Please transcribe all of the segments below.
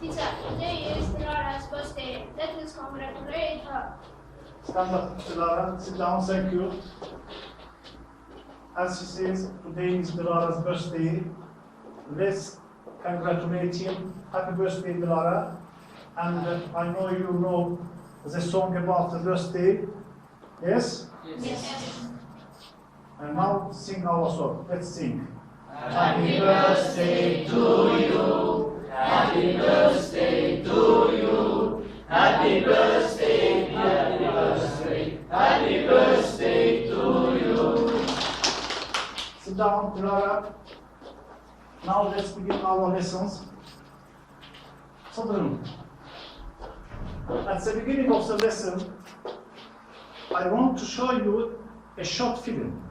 Teacher, today is Lara's birthday. Let us congratulate her. Stand up, Lara. Sit down, thank you. As she says, today is Lara's birthday. Let's congratulate him. Happy birthday, Lara. And I know you know the song about the birthday. Yes? Yes. And now sing our song. Let's sing. Happy birthday to you. Happy birthday to you. Happy birthday, happy birthday, happy birthday to you. Sit down, Lara. Now let's begin our lessons. Children, at the beginning of the lesson, I want to show you a short film.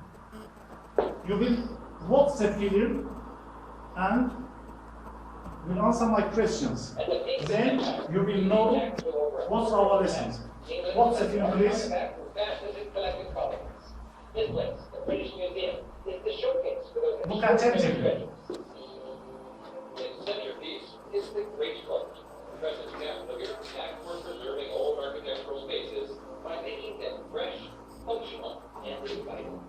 You will watch the film and will answer my questions. Then you will know what's our lessons. What's the film, please? Look attentively. Its centerpiece is the Great Court. The present capital here act for preserving old architectural spaces by making them fresh, functional, and inviting.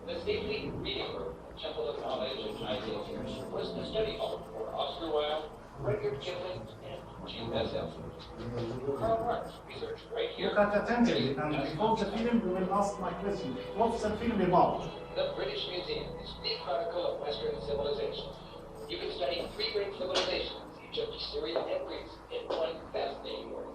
The stately reading room, Temple of Knowledge in Aciq, was the study hall for Oscar Wilde, Rudyard Kipling, and G.S. Eliot. Karl Marx researched right here. Look at attentively, and before the film, you will ask my question. What's the film about? The British Museum is the chronicle of Western civilization. You can study three great civilizations, Egypt, Syria, and Greece, in one fascinating work.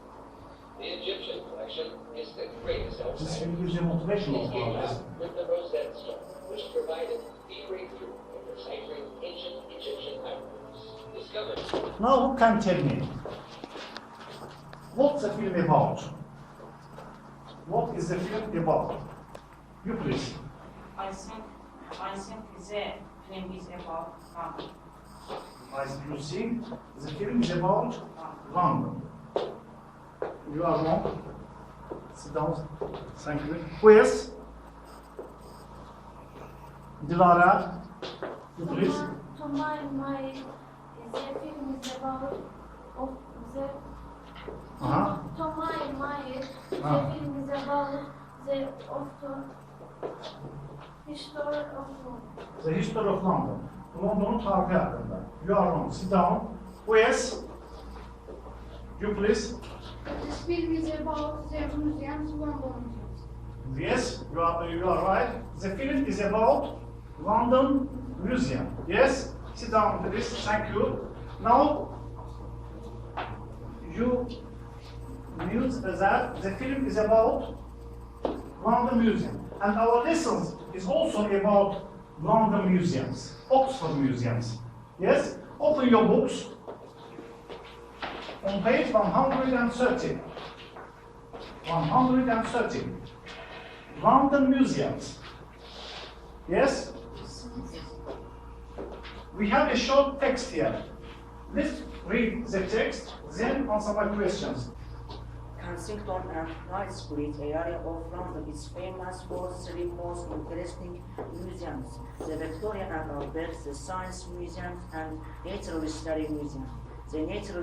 The Egyptian collection is the greatest This outside. film gives you motivation It of came our out lesson. with the Rosetta Stone, which provided the breakthrough in deciphering ancient Egyptian hieroglyphs. Discovered. Now who can tell me? What's the film about? What is the film about? You please. I think the film is about London. As you think, the film is about London. You are wrong. Sit down. Thank you. Who else? Dilara, you please. To my mind, the film is about of the. To my mind, the film is about the history of Rome. The history of London. London'un tarihi hakkında. You are wrong. Sit down. Who else? You please. This film is about the museums, London museums. Yes, you are right. The film is about London Museum. Yes? Sit down, please. Thank you. Now, you knew that the film is about London Museum. And our lessons is also about London museums, Oxford museums. Yes? Open your books on page 130. 130. London museums. Yes? We have a short text here. Let's read the text, then answer my questions. Kensington and Knightsbridge area of London is famous for three most interesting museums: the Victoria and Albert, the Science Museum, and Natural History Museum. The Natural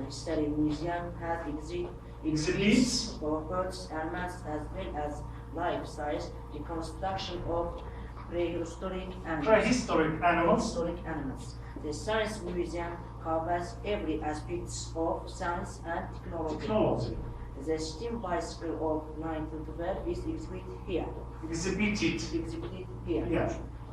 History Museum has exhibits of birds and mammals as well as life-size reconstruction of prehistoric animals. The Science Museum covers every aspect of science and technology. The steam bicycle of 1912 is exhibited here.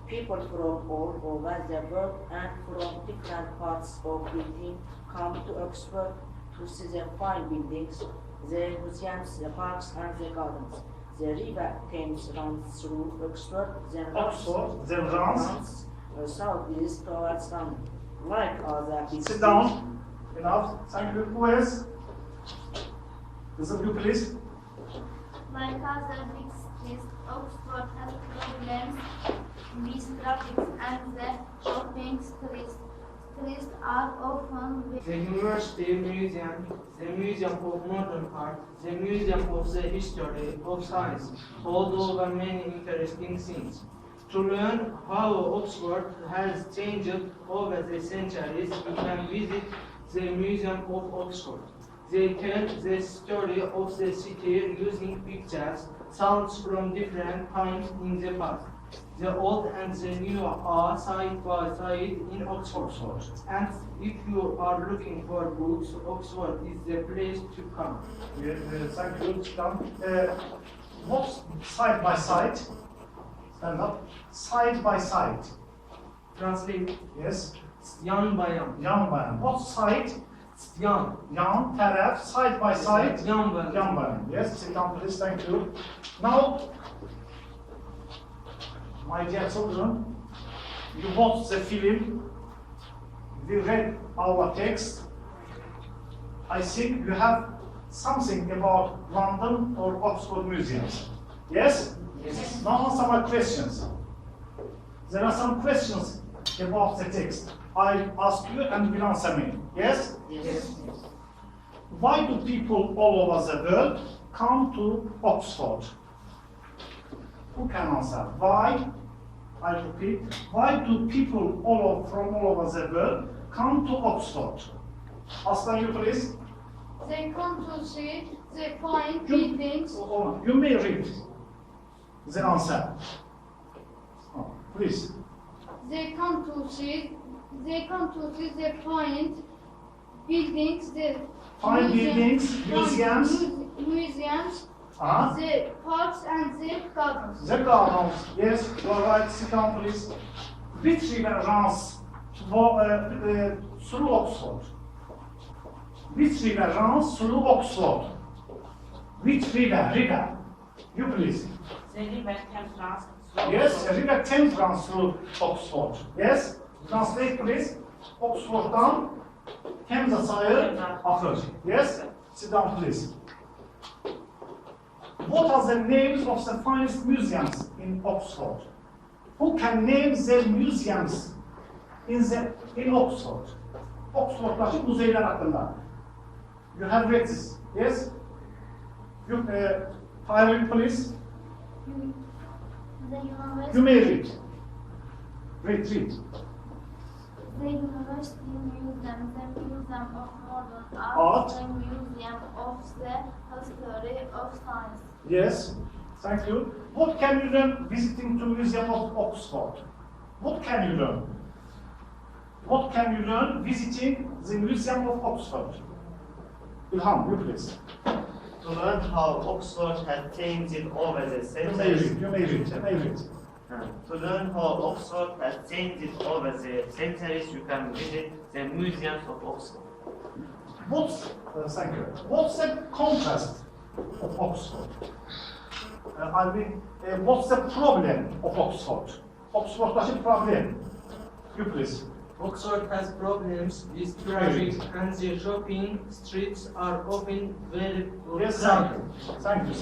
People from all over the world and from different parts of Britain come to Oxford to see the fine buildings, the museums, the parks and the gardens. The river Thames runs through Oxford, then runs southeast towards London. Like other Sit down. Enough. Thank you. Who else? Listen, you please. Like other big cities, Oxford has problems with traffic and the shopping streets. Streets are often The University Museum, the Museum of Modern Art, the Museum of the History of Science hold over many interesting things. To learn how Oxford has changed over the centuries, you can visit the Museum of Oxford. They tell the story of the city using pictures, sounds from different times in the past. The old and the new are side by side in Oxford. And if you are looking for books, Oxford is the place to come. Thank you. What's side by side? Stand up. Side by side. Translate. Yes. Yan bayan. Yan bayan. What side? Yan. Yan, taraf, side by side. Yan bayan. Yan bayan. Yes, sit down please, thank you. Now, my dear children, you watch the film, we read our text. I think you have something about London or Oxford museums. Yes? Yes. Now answer my questions. There are some questions about the text. I ask you and you answer me. Yes? Yes. Why do people all over the world come to Oxford? Who can answer? Why? I repeat. Why do people from all over the world come to Oxford? Aslan, you please. They come to see the fine buildings. You may read the answer. Oh, please. They come to see the fine buildings, the Fine buildings, museums. museums, Uh-huh. the parks and the gardens. The gardens. Yes, you are right. Sit down, please. Which river runs through Oxford? Which river runs through Oxford? Which river? You please. The river Thames runs. Yes, river Thames runs through Oxford. Yes. Translate please. Oxford'dan Thames sayı akır. Yes. Sit down please. What are the names of the finest museums in Oxford? Who can name the museums in Oxford? Oxford'daki muzeyler hakkında. You have read this. Yes. You fire please. The You may read. Read. The University Museum, the Museum of Modern Art. Art, the Museum of the History of Science. Yes. Thank you. What can you learn visiting to Museum of Oxford? What can you learn? What can you learn visiting the Museum of Oxford? Ilham, you please. To learn how Oxford has changed over the You may read. To learn how Oxford has changed over the centuries, you can visit the museums of Oxford. Thank you. What's the contrast of Oxford? What's the problem of Oxford? Oxford'daki problem. You please. Oxford has problems with traffic and the shopping streets are often very Yes, crowded. thank you.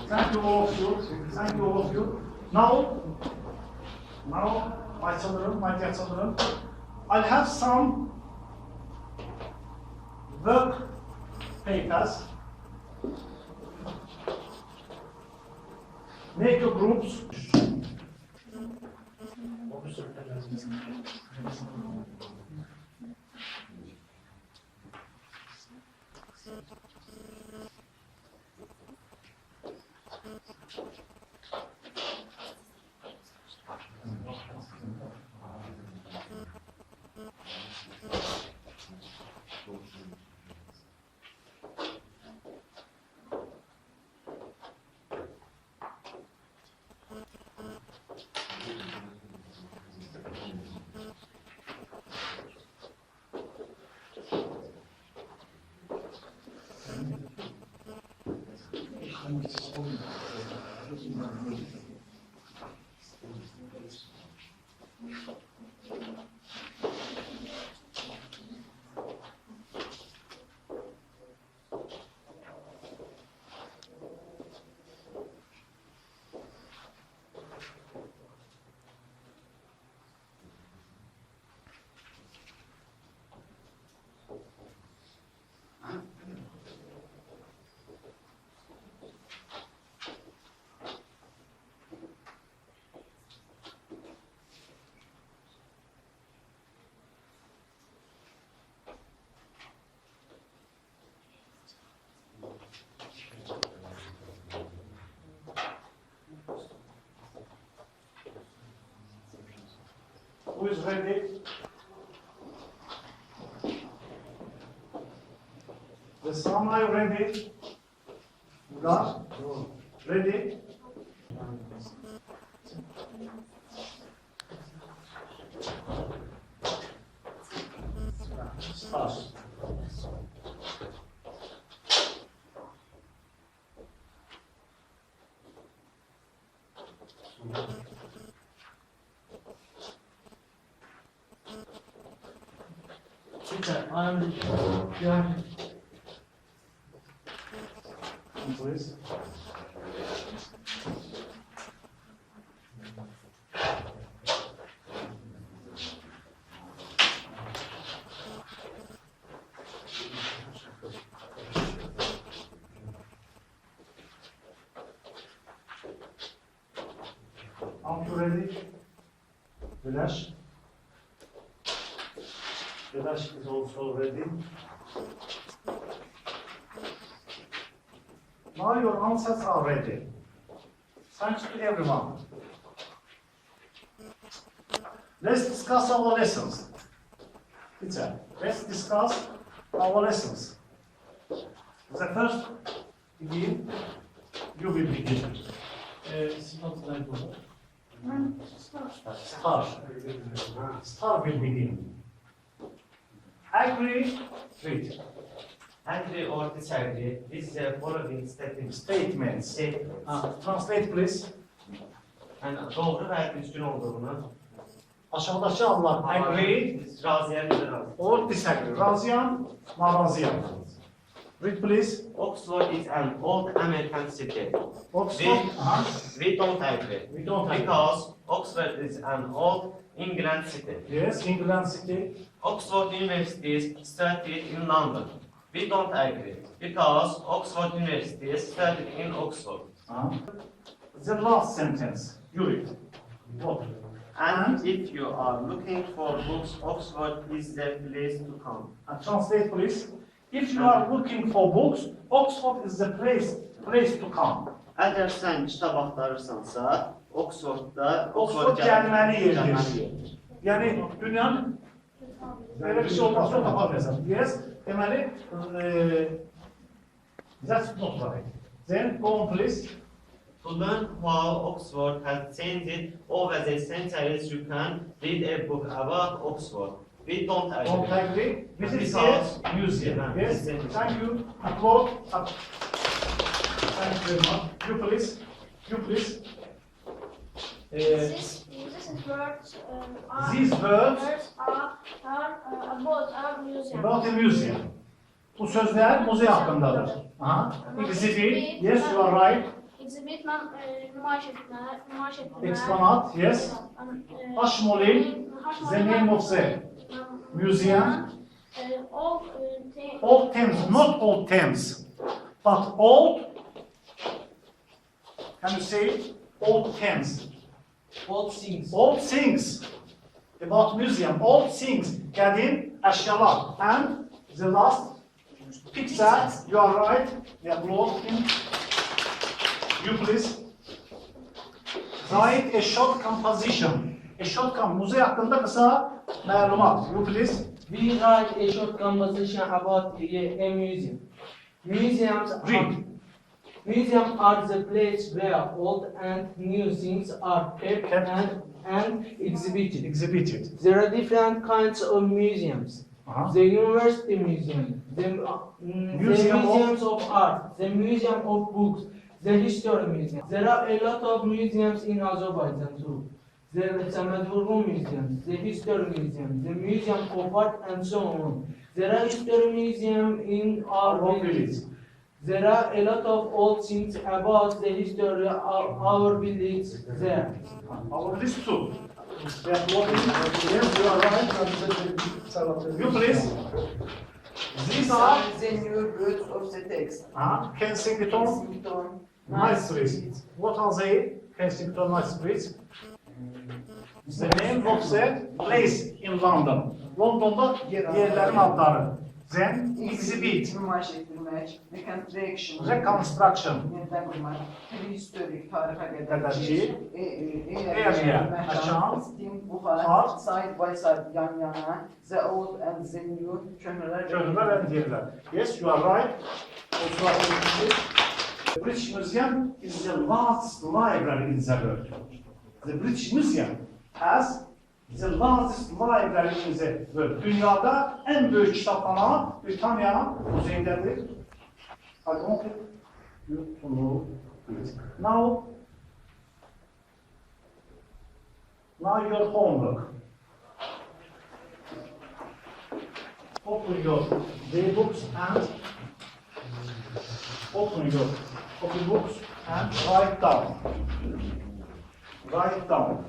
Thank you all of you. Now, my dear children, I have some work papers. Make your groups. is ready. The samurai ready. Guard ready. Start. Teacher, I am the Please. Are you ready? Relax. Relax is also ready. Now your answers are ready. Thanks to everyone. Let's discuss our lessons. Teacher, let's discuss our lessons. The first begin, you will begin. Star will begin. Agree, read. Agree or disagree with the following Statements. Translate please. Yani doğru veya düzgün olduğunu. Aşağıdaki anlar agree Biz razıyan ya da razı. or disagree. Razıyan, narazıyan. Read please. Oxford is an old American city. Oxford. We don't agree. We don't agree. Because Oxford is an old England city. Yes, England City. Oxford University is started in London. We don't agree. Because Oxford University is started in Oxford. The last sentence. You read. What? And if you are looking for books, Oxford is the place to come. Translate please. If you are looking for books, Oxford is the place to come. Əgər sən kitab axtarırsansa, Oxfordda Oxford gəlməli yerdir. Yani dünyanın böyle bir şey olmazsa o tapabilirsin. Yes, deməli, that's not right. Then go on please. To learn how Oxford has changed over the centuries, you can read a book about Oxford. We don't agree. Don't agree. Visit Because the museum. Yes, Yes. thank you. Applaud. Thank you very much. You please. You please. These words These words are about our museum. about a museum. Bu sözler müze hakkındadır. Aha. Exhibit. Yes, you are right. Exhibit nümayiş etme. Exponat. Yes. Ashmoli. The name of the museum. Old Thames, not Old Thames, but old. Can you say Old Thames? old things. Old things about museum. Old things. Qədim əşyalar. And the last picture. You are right. Yeah, blow in. You please. Write a short composition. A short müze hakkında kısa məlumat. You please. We write a short composition about a museum. Read. Museums are the place where old and new things are kept and exhibited. Exhibited. There are different kinds of museums. The University Museum, the museums of art, the Museum of Books, the History Museum. There are a lot of museums in Azerbaijan too. There is a Madurgun Museum, the History Museum, the Museum of Art, and so on. There are History Museum in our village. There are a lot of old things about the history of our village there. Our list too. Yes, you are right. You please. These are the new words of the text. Kensington Night Streets. What are they? Kensington Night Streets. The name of the place in London. London'da yerlerin adları. Then exhibit. Nümayiş ettirme. reconstruction. Yeniden kurmak, prehistorik tarihe Kadar eğer aşağı, buhar, alt, side by side, yan yana, the old and the new, köhneler Köhneler and yeniler. Yes, you are right. Also, the British Museum is the largest library in the world. The British Museum has the largest library in the world. Dünyada en büyük kitaphane Britanya Müzeyindedir. I want you to know it. Now your homework. Open your daybooks and open your copybooks and write down. Write down.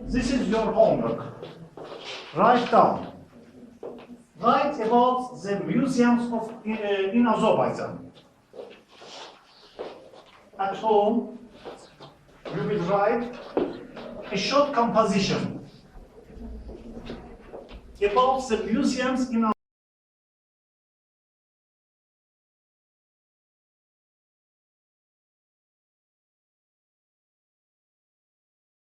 This is your homework. Write down. Write about the museums of in Azerbaijan. At home, you will write a short composition about the museums in